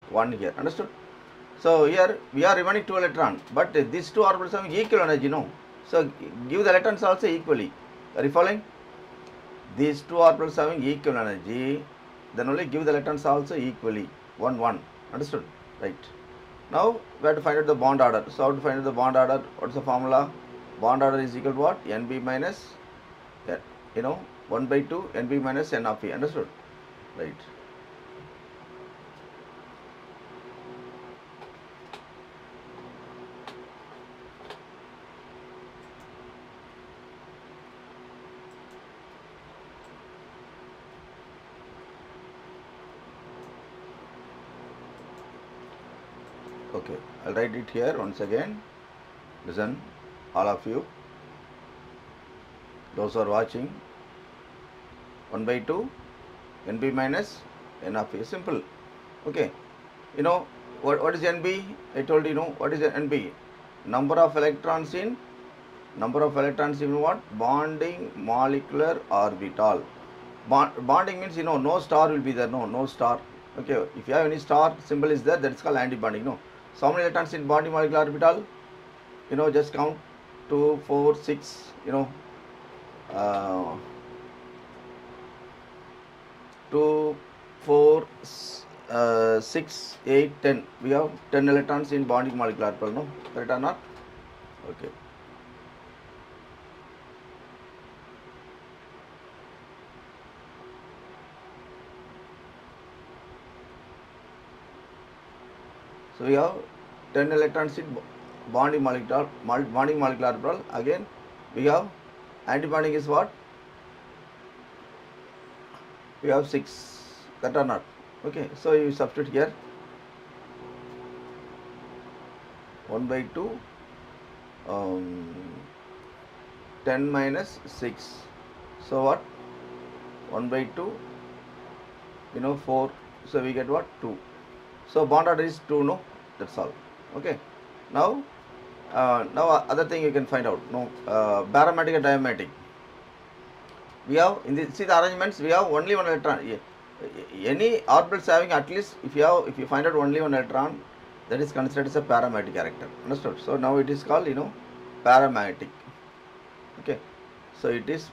1 here. Understood? So here we are remaining 2 electron, but these 2 orbitals have equal energy, no? So give the electrons also equally. Are you following? These 2 orbitals having equal energy, then only give the electrons also equally. 1, 1. Understood? Right. Now we have to find out the bond order. So how to find out the bond order? What's the formula? Bond order is equal to what? NB minus, 1 by 2 NB minus N of P. Understood? Right. Okay, I'll write it here once again. Listen, all of you, those who are watching, 1 by 2 NB minus N of P. Simple. Okay, what is NB? I told you, what is NB? Number of electrons in what? Bonding molecular orbital. Bonding means, no star will be there, no star. Okay, if you have any star symbol is there, that's called anti-bonding, no. So how many electrons in bonding molecular orbital? Just count 2, 4, 6, 2, 4, 6, 8, 10. We have 10 electrons in bonding molecular orbital, no? Correct or not? Okay. So we have 10 electrons in bonding molecular orbital. Again, we have antibonding is what? We have 6. Correct or not? Okay. So you substitute here 1 by 2 10 minus 6. So what? 1 by 2 4. So we get what? 2. So bond order is 2, no? That's all. Okay. Now other thing you can find out. Barometric and diametric. We have see the arrangements. We have only 1 electron. Any orbitals having at least, if you find out only 1 electron, that is considered as a paramagnetic character. Understood? So now it is called paramagnetic. Okay. So it is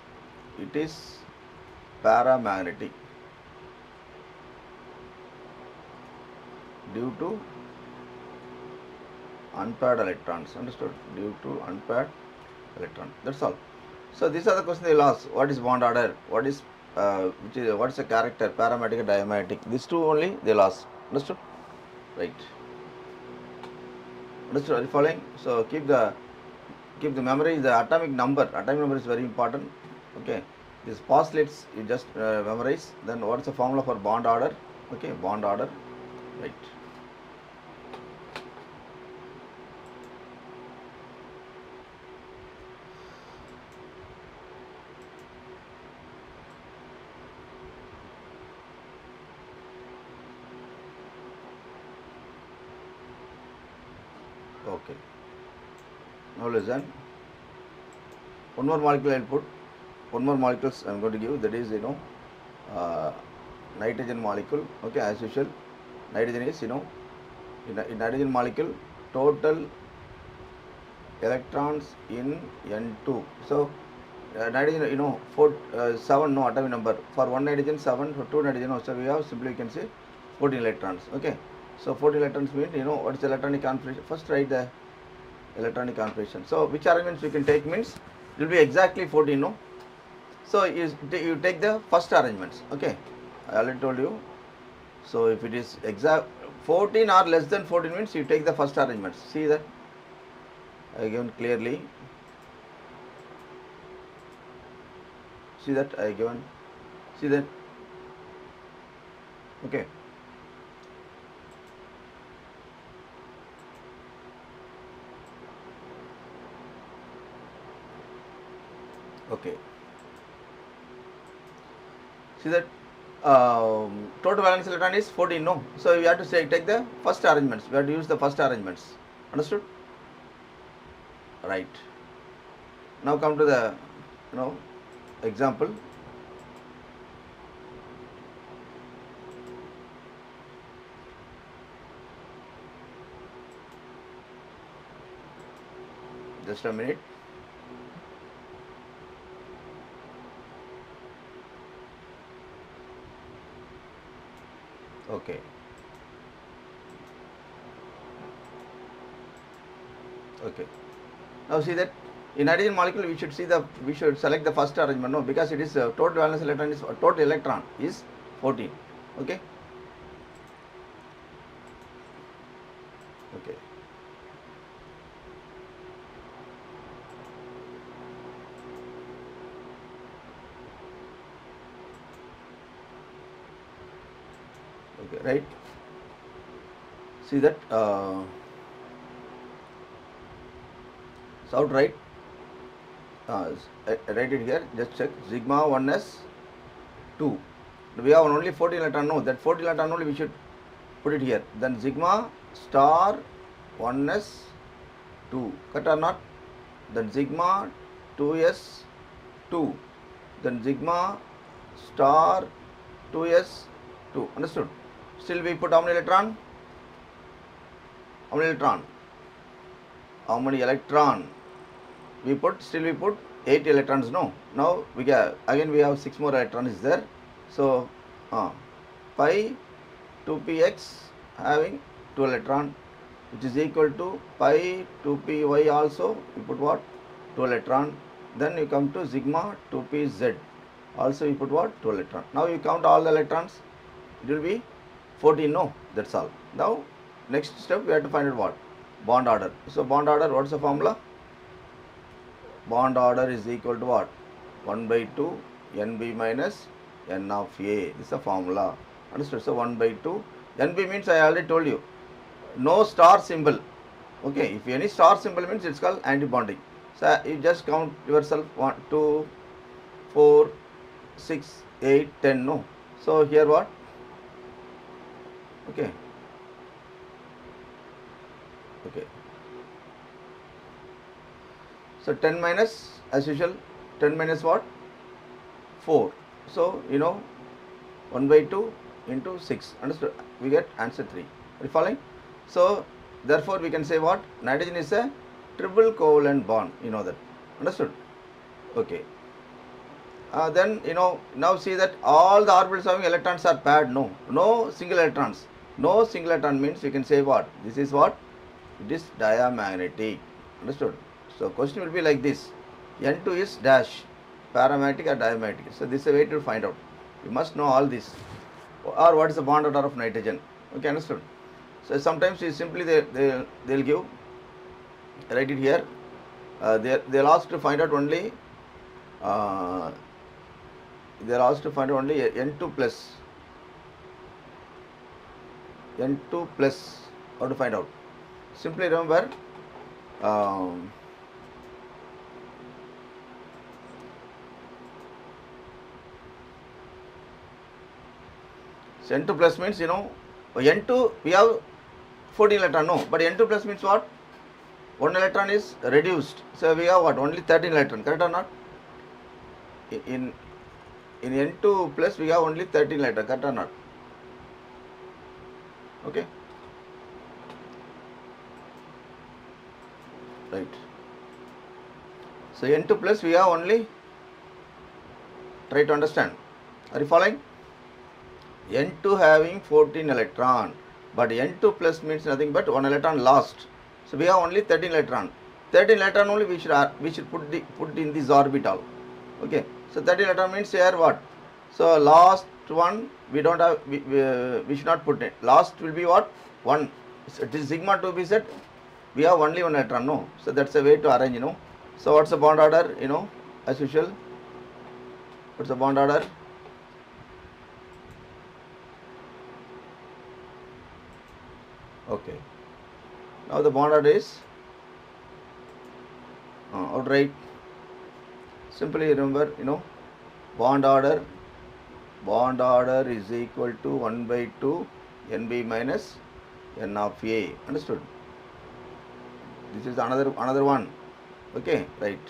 paramagnetic due to unpaired electrons. Understood? Due to unpaired electron. That's all. So these are the questions they will ask. What is bond order? What is the character? Paramagnetic and diametric. These two only they will ask. Understood? Right. Understood? Are you following? So keep the memory. The atomic number. Atomic number is very important. Okay. These postulates you just memorize. Then what is the formula for bond order? Okay. Bond order. Right. Okay. Now listen. One more molecule I will put. One more molecules I am going to give. That is nitrogen molecule. Okay, as usual. Nitrogen is in nitrogen molecule total electrons in N2. So nitrogen 7 no atomic number. For 1 nitrogen 7, for 2 nitrogen so we have simply you can say 14 electrons. Okay. So 14 electrons means what is the electronic configuration. First write the electronic configuration. So which arrangements we can take means it will be exactly 14, no? So you take the first arrangements. Okay, I already told you. So if it is exact 14 or less than 14 means you take the first arrangements. See that I have given clearly. See that I have given. See that. Okay. Okay. See that total valence electron is 14, no? So we have to take the first arrangements. We have to use the first arrangements. Understood? Right. Now come to the example. Just a minute. Okay. Okay. Now see that in hydrogen molecule we should select the first arrangement, no, because it is total valence electron is total electron is 14. Okay. Okay. Okay, right. See that south, right. Write it here. Just check sigma 1s 2. We have only 14 electron. No, that 14 electron only we should put it here. Then sigma star 1s 2. Correct or not? Then sigma 2s 2. Then sigma star 2s 2. Understood? Still we put how many electron? How many electron? How many electron? We put 8 electrons. No. Now we have 6 more electrons is there. So pi 2px having 2 electron, which is equal to pi 2py also. You put what? 2 electron. Then you come to sigma 2pz. Also you put what? 2 electron. Now you count all the electrons. It will be 14. No. That's all. Now next step we have to find out what? Bond order. So bond order, what's the formula? Bond order is equal to what? 1 by 2 NB minus N of A. This is the formula. Understood? So 1 by 2. NB means I already told you. No star symbol. Okay. If any star symbol means it's called antibonding. So you just count yourself 1, 2, 4, 6, 8, 10. No. So here what? Okay. Okay. So 10 minus, as usual, 10 minus what? 4. So, 1 by 2 into 6. Understood? We get answer 3. Are you following? So, therefore, we can say what? Nitrogen is a triple covalent bond. You know that. Understood? Okay. Then, now see that all the orbitals having electrons are paired. No. No single electrons. No single electron means we can say what? This is what? It is diamagnetic. Understood? So question will be like this. N2 is dash, paramagnetic or diamagnetic. So this is a way to find out. You must know all this. Or what is the bond order of nitrogen. Okay, understood? So sometimes you simply they'll give, write it here. They'll ask to find out only N2 plus. N2 plus. How to find out? Simply remember so N2 plus means, N2 we have 14 electron, no, but N2 plus means what? 1 electron is reduced. So we have what? Only 13 electron, correct or not? In N2 plus we have only 13 electron, correct or not? Okay. Right. So N2 plus we have only, try to understand. Are you following? N2 having 14 electron, but N2 plus means nothing but 1 electron lost. So we have only 13 electron. 13 electron only we should put in this orbital. Okay. So 13 electron means here what? So last one we don't have, we should not put it. Last will be what? 1. So it is sigma 2b set. We have only 1 electron, no. So that's a way to arrange, So what's the bond order? As usual. What's the bond order? Okay. Now the bond order is outright. Simply remember, bond order is equal to 1 by 2 NB minus N of A. Understood? This is another one. Okay, right.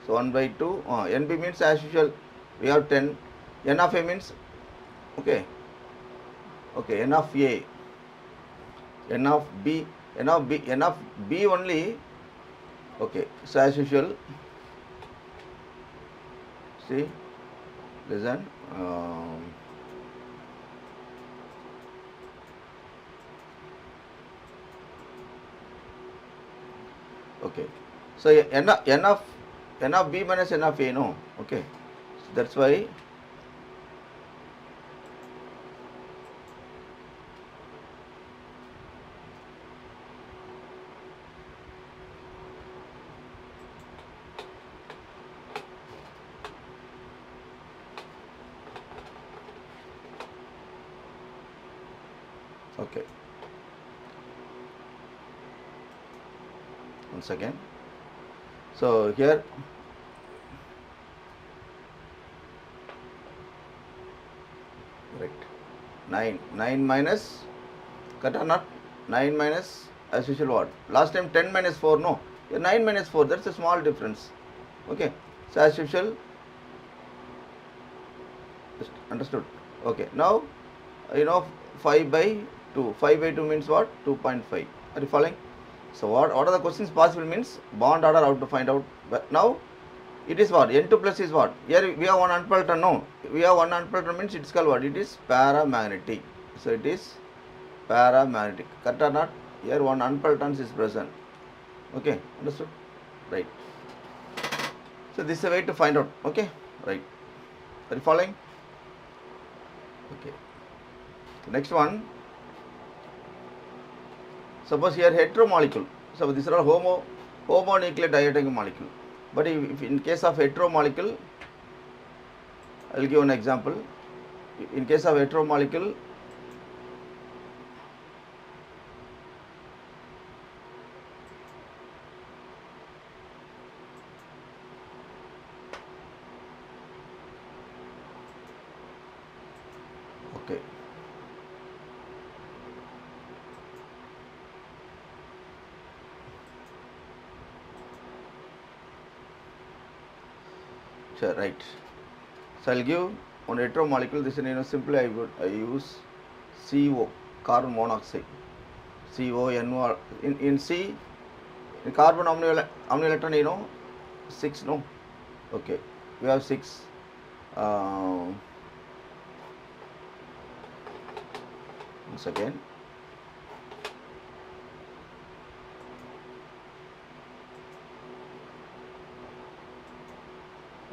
So 1 by 2 NB means as usual we have 10. N of A means okay, N of A, N of B only Okay, so as usual, see, listen. Okay, so n of b minus n of a, no. Okay, so that's why. Okay, once again. So here, correct. 9 minus, correct or not? 9 minus, as usual, what? Last time 10 minus 4, no. Here 9 minus 4, that's a small difference. Okay, so as usual, understood. Okay, now, 5 by 2. 5 by 2 means what? 2.5. Are you following? So what are the questions possible means bond order how to find out. But now it is what? N2 plus is what? Here we have one unpelton, no. We have one unpelton means it's called what? It is paramagnetic. So it is paramagnetic. Correct or not? Here one unpelton is present. Okay, understood? Right. So this is a way to find out. Okay, right. Are you following? Okay. Next one. Suppose here heteromolecule. So these are all homonucleotide molecule. But if in case of heteromolecule, I will give an example. In case of heteromolecule, okay. Sure, right. So I'll give on heteromolecule. This is simply I use CO, carbon monoxide. CONO. In C, in carbon how many electron? 6, no. Okay, we have 6. Once again.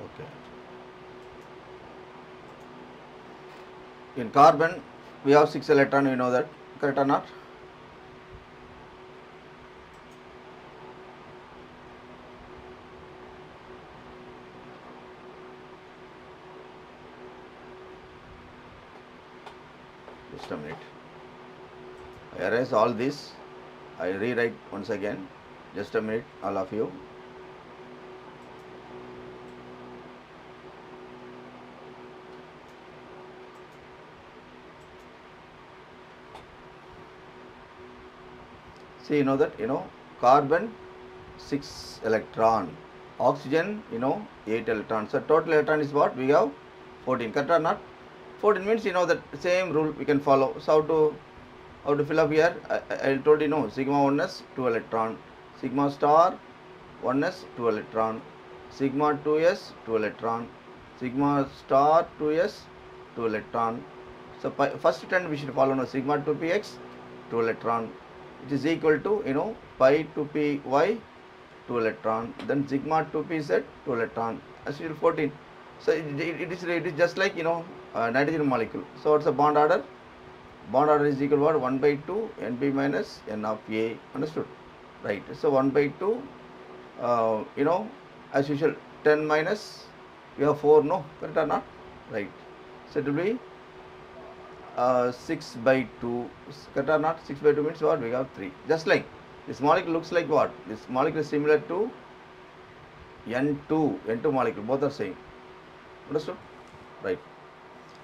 Okay. In carbon, we have 6 electron. You know that, correct or not? Just a minute. I erase all this. I rewrite once again. Just a minute, all of you. See, you know that, carbon 6 electron, oxygen, 8 electrons. So total electron is what? We have 14, correct or not? 14 means, that same rule we can follow. So how to fill up here? I told you, sigma 1s 2 electron, sigma star 1s 2 electron, sigma 2s 2 electron, sigma star 2s 2 electron. So first trend we should follow, sigma 2px 2 electron, which is equal to pi 2py 2 electron, then sigma 2pz 2 electron, as usual 14. So it is just like nitrogen molecule. So what's the bond order? Bond order is equal to what? 1 by 2 N.B. minus N of A. Understood? Right. So 1 by 2, as usual, 10 minus, we have 4, no? Correct or not? Right. So it will be 6 by 2, correct or not? 6 by 2 means what? We have 3. Just like this molecule looks like what? This molecule is similar to N2 molecule. Both are same. Understood? Right.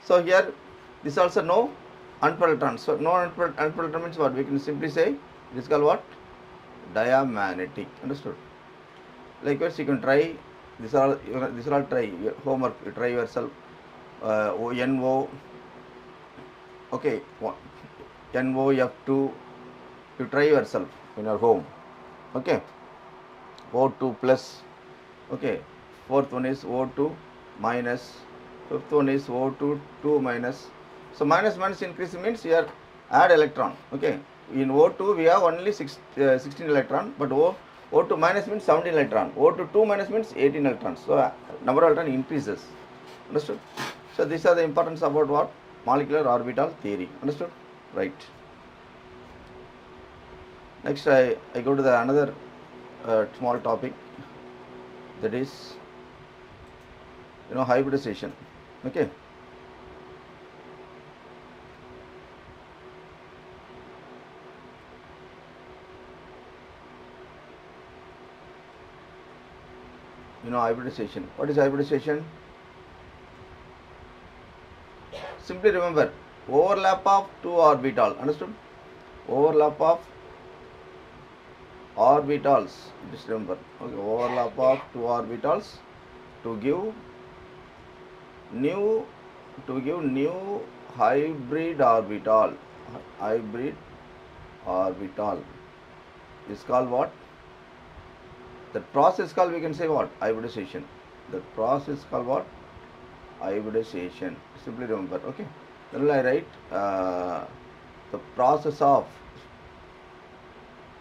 So here, this also no unpelton. So no unpelton means what? We can simply say it is called what? Diamagnetic. Understood? Likewise, you can try. These are all try your homework. You try yourself. NO. Okay, NOF2. You try yourself in your home. Okay. O2 plus. Okay, fourth one is O2 minus, fifth one is O2 2 minus. So minus minus increase means here add electron. Okay, in O2 we have only 16 electron, but O2 minus means 17 electron. O2 2 minus means 18 electrons. So number of electron increases. Understood? So these are the importance about what? Molecular orbital theory. Understood? Right. Next I go to the another small topic, that is hybridization. Okay. Hybridization. What is hybridization? Simply remember, overlap of two orbital. Understood? Overlap of orbitals. Just remember. Okay. Overlap of two orbitals to give new hybrid orbital. Hybrid orbital is called what? The process called, we can say what? Hybridization. The process called what? Hybridization. Simply remember. Okay. Then will I write the process of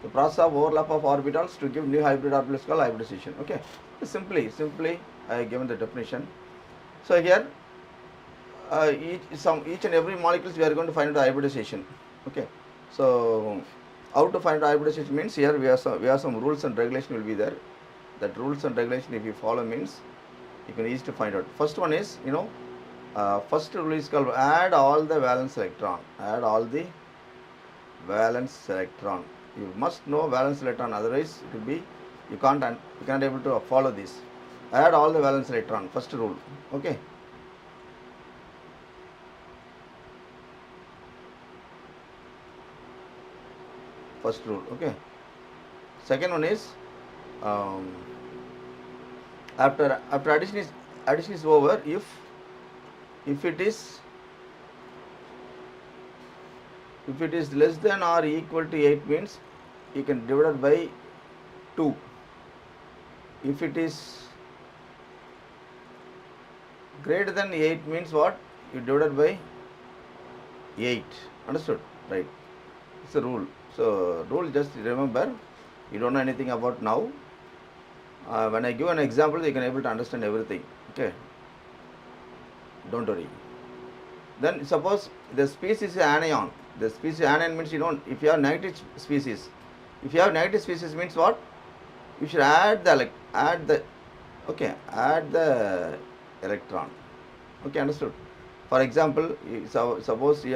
overlap of orbitals to give new hybrid orbitals called hybridization. Okay. Simply I have given the definition. So here each and every molecules we are going to find out the hybridization. Okay. So how to find out hybridization means here we have some rules and regulation will be there. That rules and regulation, if you follow, means you can easily find out. First one is first rule is called add all the valence electron. Add all the valence electron. You must know valence electron, otherwise it will be you can't able to follow this. Add all the valence electron. First rule. Okay. First rule. Okay. Second one is after addition is over, if it is less than or equal to 8 means you can divide it by 2. If it is greater than 8 means what? You divide it by 8. Understood? Right. It's a rule. So rule, just remember, you don't know anything about now. When I give an example, you can able to understand everything. Okay. Don't worry. Then suppose the species is anion. The species anion means if you have negative species. If you have negative species means what? You should add the electron. Okay, understood. For example, suppose you